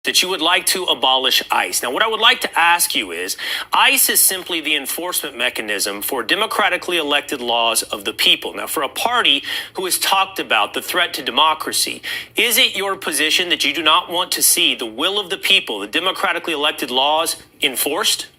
that you would like to abolish ICE. Now, what I would like to ask you is, ICE is simply the enforcement mechanism for democratically elected laws of the people. Now, for a party who has talked about the threat to democracy, is it your position that you do not want to see the will of the people, the democratically elected laws, enforced?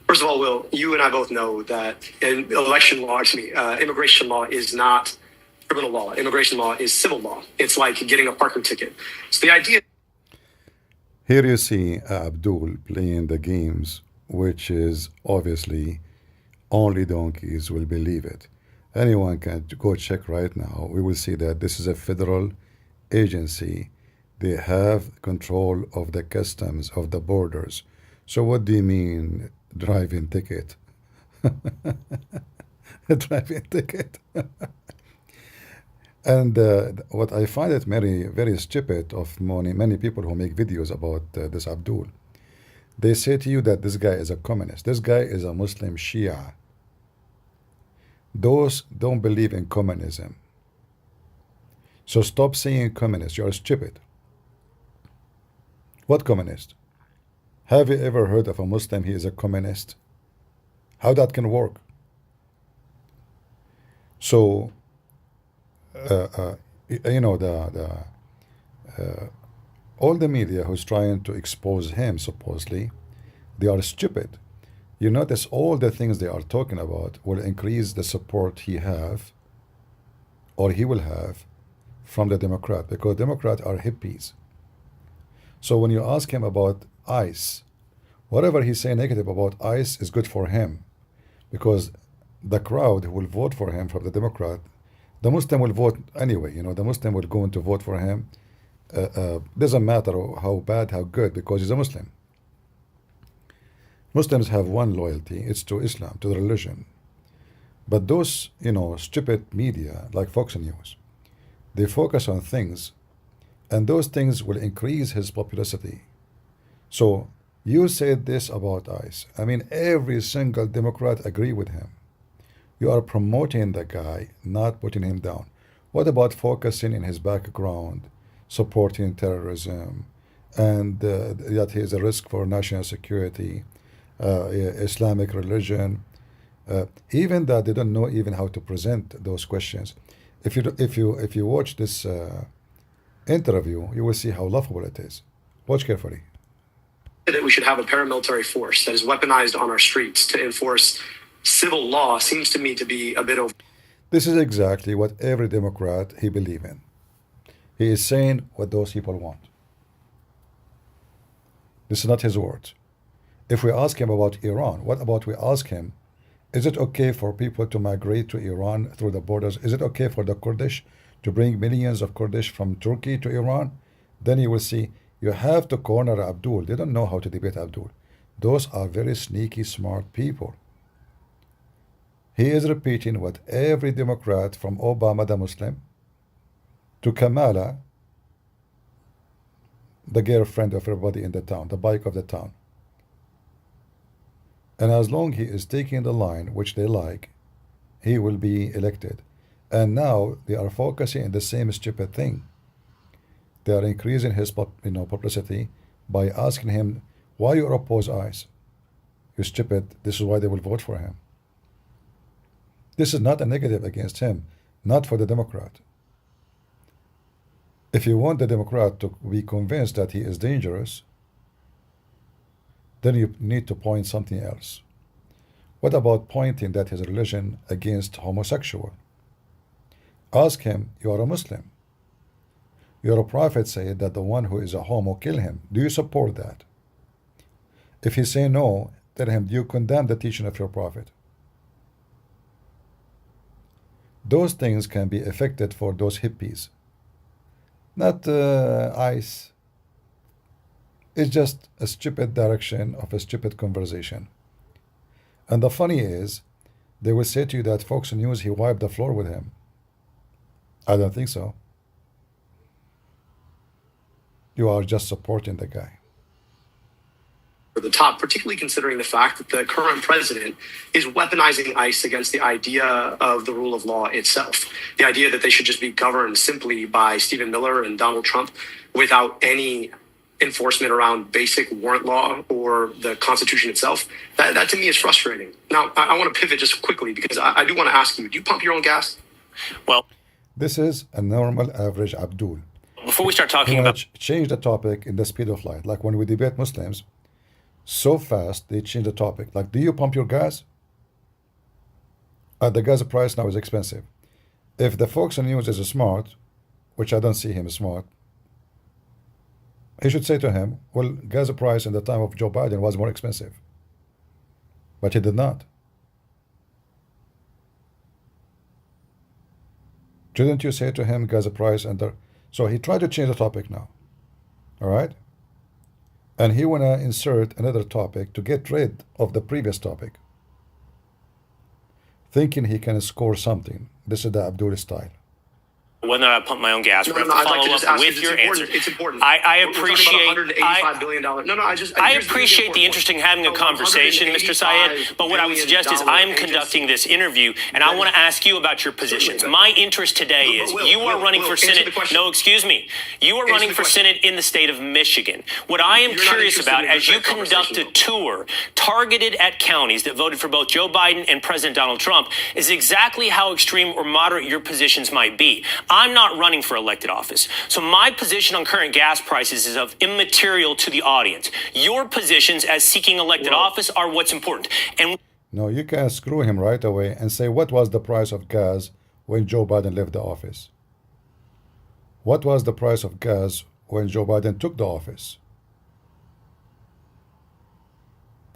First of all, Will, you and I both know that immigration law is not criminal law. Immigration law is civil law. It's like getting a parking ticket. So the idea. Here you see Abdul playing the games, which is obviously only donkeys will believe it. Anyone can go check right now. We will see that this is a federal agency. They have control of the customs, of the borders. So what do you mean driving ticket? A driving ticket. And what I find it very, very stupid of many people who make videos about this Abdul, they say to you that this guy is a communist. This guy is a Muslim Shia. Those don't believe in communism. So stop saying communist. You are stupid. What communist? Have you ever heard of a Muslim he is a communist? How that can work? So, you know, all the media who's trying to expose him, supposedly, they are stupid. You notice all the things they are talking about will increase the support he have, or he will have, from the Democrat, because Democrats are hippies. So when you ask him about ICE, whatever he say negative about ICE is good for him, because the crowd who will vote for him from the Democrat, the Muslim will vote anyway. You know, the Muslim will go in to vote for him. Doesn't matter how bad, how good, because he's a Muslim. Muslims have one loyalty, it's to Islam, to the religion. But those, you know, stupid media like Fox News, they focus on things, and those things will increase his popularity. So you said this about ICE. I mean, every single Democrat agree with him. You are promoting the guy, not putting him down. What about focusing in his background, supporting terrorism, and that he is a risk for national security, Islamic religion? Even that they don't know even how to present those questions. If you watch this interview, you will see how laughable it is. Watch carefully. That we should have a paramilitary force that is weaponized on our streets to enforce civil law seems to me to be a bit over. This is exactly what every Democrat he believes in. He is saying what those people want. This is not his words. If we ask him about Iran, what about we ask him, is it okay for people to migrate to Iran through the borders? Is it okay for the Kurdish to bring millions of Kurdish from Turkey to Iran? Then you will see you have to corner Abdul. They don't know how to debate Abdul. Those are very sneaky, smart people. He is repeating what every Democrat from Obama the Muslim to Kamala, the girlfriend of everybody in the town, the bike of the town. And as long he is taking the line which they like, he will be elected. And now they are focusing on the same stupid thing. They are increasing his publicity by asking him, why you oppose ICE? You stupid, this is why they will vote for him. This is not a negative against him, not for the Democrat. If you want the Democrat to be convinced that he is dangerous, then you need to point something else. What about pointing that his religion against homosexual? Ask him, you are a Muslim. Your prophet said that the one who is a homo, kill him. Do you support that? If he say no, tell him, do you condemn the teaching of your prophet? Those things can be effected for those hippies. Not ICE. It's just a stupid direction of a stupid conversation. And the funny is, they will say to you that Fox News, he wiped the floor with him. I don't think so. You are just supporting the guy. For the top, particularly considering the fact that the current president is weaponizing ICE against the idea of the rule of law itself. The idea that they should just be governed simply by Stephen Miller and Donald Trump without any enforcement around basic warrant law or the Constitution itself, that to me is frustrating. Now, I want to pivot just quickly because I do want to ask you, do you pump your own gas? Well, This is a normal average Abdul. before we start He talking want about to change the topic in the speed of light. Like when we debate Muslims, so fast they change the topic. Like, do you pump your gas? The gas price now is expensive. If the Fox News is smart, which I don't see him smart, he should say to him, well, gas price in the time of Joe Biden was more expensive. But he did not. Shouldn't you say to him, gas price under... So he tried to change the topic now. All right? And he want to insert another topic to get rid of the previous topic, thinking he can score something. This is the Abdul style. whether I pump my own gas. No, We're no, going to I'd like follow to just up ask with you, your it's answer. important. It's important. I We're talking about appreciate. $185 billion. No, I just. I here's the appreciate the important interest in point. having a conversation, Mr. Syed, but what I would suggest is I'm agency. conducting this interview, and I want to ask you about your positions. My interest today is you are running for Senate. No, excuse me. You are running for Senate in the state of Michigan. What I am You're not curious interested about, in as you this conduct a conversation, tour targeted at counties that voted for both Joe Biden and President Donald Trump, is exactly how extreme or moderate your positions might be. I'm not running for elected office. So my position on current gas prices is of immaterial to the audience. Your positions as seeking elected office are what's important. And No, you can screw him right away and say, what was the price of gas when Joe Biden left the office? What was the price of gas when Joe Biden took the office?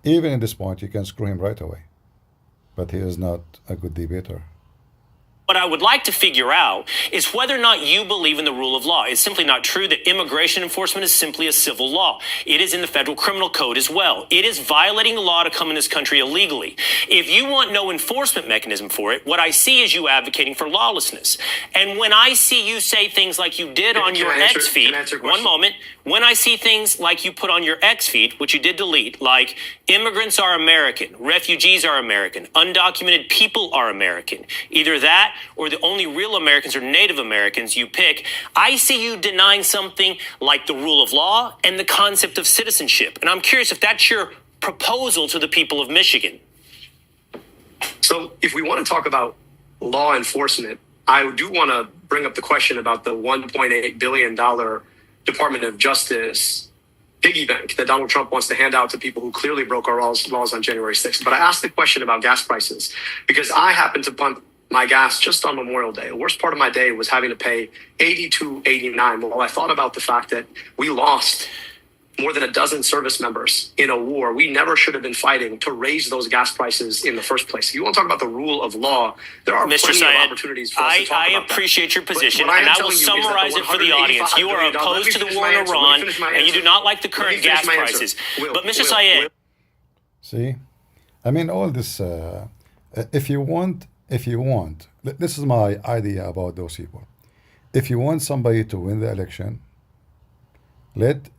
Even in this point, you can screw him right away. But he is not a good debater. what I would like to figure out is whether or not you believe in the rule of law. It's simply not true that immigration enforcement is simply a civil law. It is in the federal criminal code as well. It is violating the law to come in this country illegally. If you want no enforcement mechanism for it, what I see is you advocating for lawlessness. And when I see you say things like you did on your X feed, one moment, when I see things like you put on your X feed, which you did delete, like immigrants are American, refugees are American, undocumented people are American, either that or the only real Americans are Native Americans, you pick. I see you denying something like the rule of law and the concept of citizenship. And I'm curious if that's your proposal to the people of Michigan. So if we want to talk about law enforcement, I do want to bring up the question about the $1.8 billion Department of Justice piggy bank that Donald Trump wants to hand out to people who clearly broke our laws on January 6th. But I asked the question about gas prices because I happen to pump my gas just on Memorial Day. The worst part of my day was having to pay $82.89. Well, I thought about the fact that we lost more than a dozen service members in a war we never should have been fighting to raise those gas prices in the first place. If you want to talk about the rule of law, there are Mr. plenty Syed, of opportunities for us to talk I about appreciate that. your position, But and I am will telling you is that summarize the it for the audience. You are $185 billion opposed to the war in Iran, and you do not like the current gas prices. But Mr. Syed, See? I mean, all this, if you want, this is my idea about those people. If you want somebody to win the election, let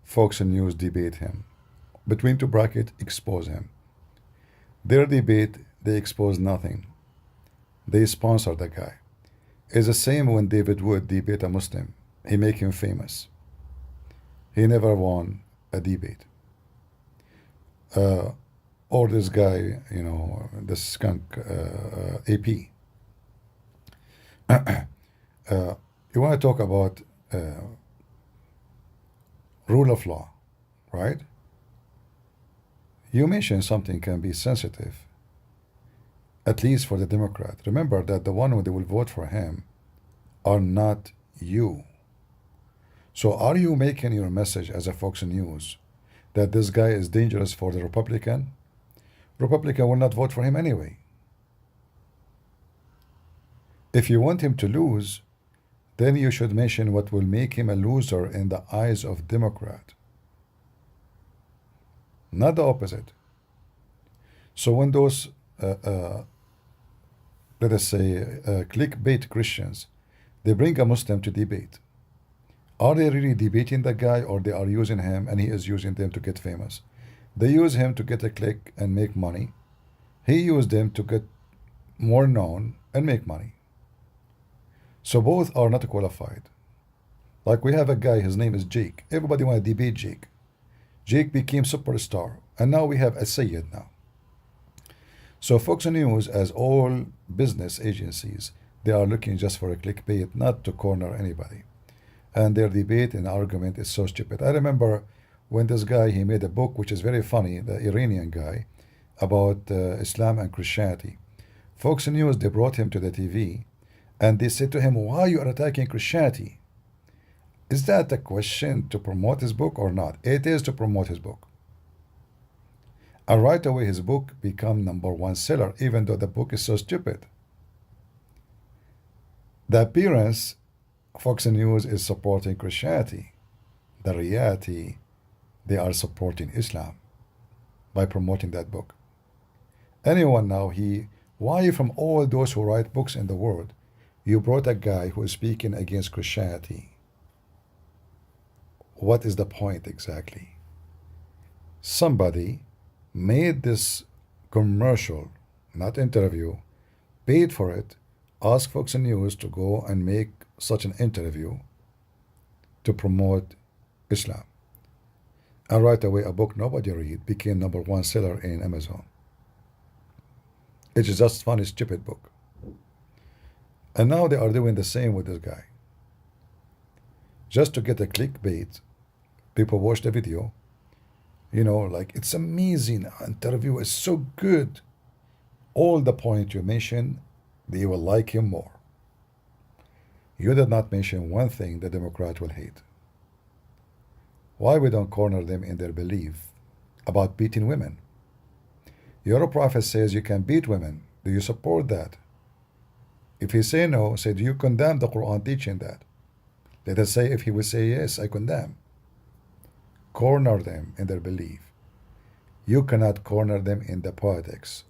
Fox News debate him. Between two brackets, expose him. Their debate, they expose nothing. They sponsor the guy. It's the same when David Wood debate a Muslim. He make him famous. He never won a debate. Or this guy, you know, this skunk, AP. You want to talk about rule of law, right? You mentioned something can be sensitive, at least for the Democrat. Remember that the one who they will vote for him are not you. So are you making your message as a Fox News that this guy is dangerous for the Republican? Republican will not vote for him anyway. If you want him to lose, then you should mention what will make him a loser in the eyes of Democrat. Not the opposite. So when those, let us say, clickbait Christians, they bring a Muslim to debate, are they really debating the guy, or they are using him and he is using them to get famous? They use him to get a click and make money. He used them to get more known and make money. So both are not qualified. Like we have a guy, his name is Jake. Everybody want to debate Jake. Jake became superstar, and now we have a Sayyid now. So Fox News, as all business agencies, they are looking just for a clickbait, not to corner anybody. And their debate and argument is so stupid. I remember when this guy, he made a book which is very funny, the Iranian guy, about Islam and Christianity. Fox News, they brought him to the TV, and they said to him, why you are attacking Christianity? Is that a question to promote his book or not? It is to promote his book. And right away his book become #1 seller, even though the book is so stupid. The appearance, Fox News is supporting Christianity. The reality, they are supporting Islam by promoting that book. Anyone now, why from all those who write books in the world, you brought a guy who is speaking against Christianity? What is the point exactly? Somebody made this commercial, not interview, paid for it, asked Fox News to go and make such an interview to promote Islam. And right away, a book nobody read became #1 seller in Amazon. It's just funny, stupid book. And now they are doing the same with this guy. Just to get a clickbait, people watch the video. Like, it's amazing. Interview is so good. All the point you mentioned, they will like him more. You did not mention one thing the Democrat will hate. Why we don't corner them in their belief about beating women? Your prophet says you can beat women. Do you support that? If he say no, say, do you condemn the Quran teaching that? Let us say if he will say yes, I condemn. Corner them in their belief. You cannot corner them in the politics.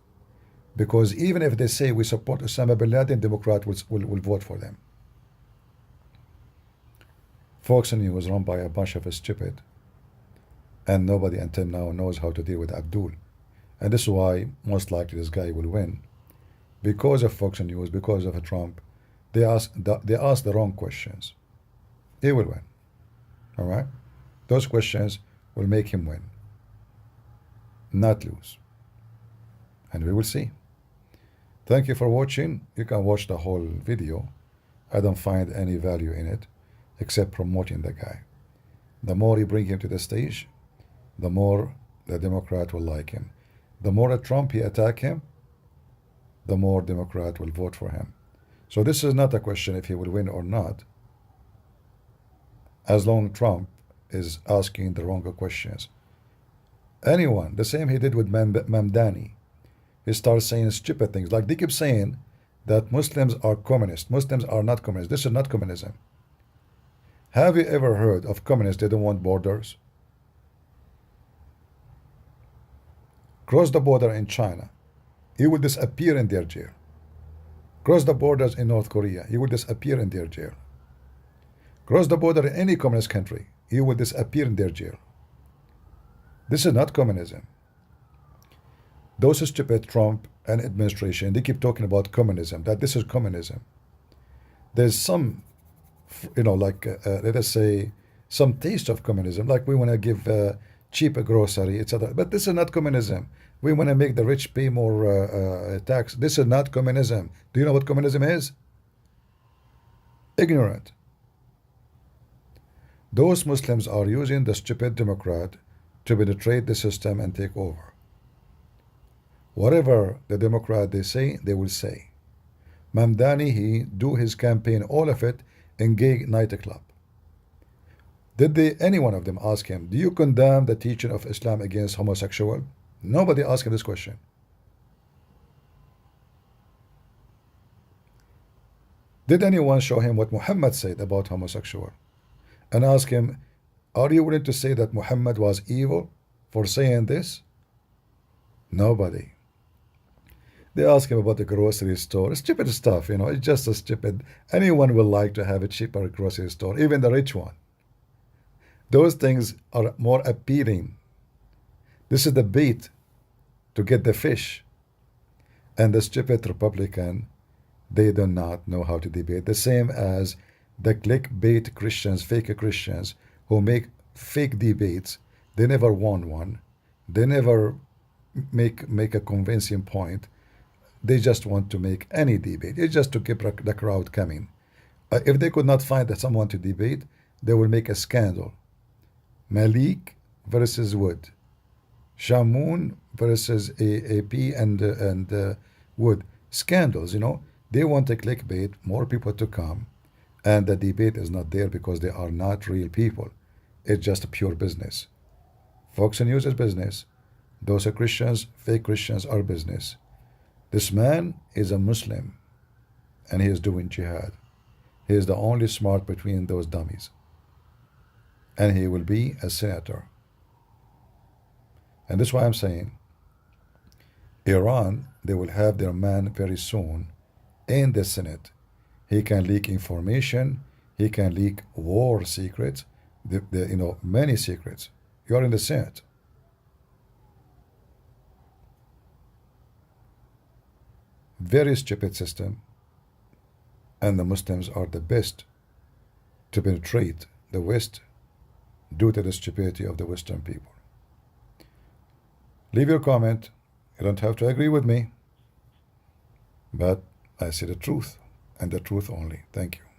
Because even if they say we support Osama bin Laden, Democrat will vote for them. Fox News was run by a bunch of stupid, and nobody until now knows how to deal with Abdul. And this is why most likely this guy will win. Because of Fox News, because of Trump, they ask the wrong questions. He will win. All right? Those questions will make him win, not lose. And we will see. Thank you for watching. You can watch the whole video. I don't find any value in it except promoting the guy. The more you bring him to the stage, the more the Democrat will like him. The more Trump he attack him, the more Democrat will vote for him. So this is not a question if he will win or not, as long as Trump is asking the wrong questions. Anyone, the same he did with Mamdani. He starts saying stupid things. Like they keep saying that Muslims are communist. Muslims are not communist. This is not communism. Have you ever heard of communists? They don't want borders. Cross the border in China, he will disappear in their jail. Cross the borders in North Korea, he will disappear in their jail. Cross the border in any communist country, he will disappear in their jail. This is not communism. Those stupid Trump and administration, they keep talking about communism, that this is communism. There's some, let us say, some taste of communism, like we want to give cheap grocery, etc. But this is not communism. We want to make the rich pay more tax. This is not communism. Do you know what communism is? Ignorant. Those Muslims are using the stupid Democrat to penetrate the system and take over. Whatever the Democrat they say, they will say. Mamdani, he do his campaign, all of it, in gay nightclub. Did any one of them ask him, do you condemn the teaching of Islam against homosexual? Nobody asked him this question. Did anyone show him what Muhammad said about homosexual? And ask him, are you willing to say that Muhammad was evil for saying this? Nobody. They ask him about the grocery store. Stupid stuff, it's just a stupid. Anyone will like to have a cheaper grocery store, even the rich one. Those things are more appealing. This is the bait to get the fish. And the stupid Republican, they do not know how to debate. The same as The clickbait Christians, fake Christians, who make fake debates, they never won one. They never make a convincing point. They just want to make any debate. It's just to keep the crowd coming. If they could not find someone to debate, they will make a scandal. Malik versus Wood. Shamoon versus AP and Wood. Scandals, They want a clickbait, more people to come, and the debate is not there because they are not real people. It's just pure business. Fox News is business. Those are Christians, fake Christians are business. This man is a Muslim and he is doing jihad. He is the only smart between those dummies. And he will be a senator. And that's why I'm saying Iran, they will have their man very soon in the Senate. He can leak information. He can leak war secrets. Many secrets. You are in the Senate. Very stupid system. And the Muslims are the best to penetrate the West due to the stupidity of the Western people. Leave your comment. You don't have to agree with me. But I say the truth and the truth only. Thank you.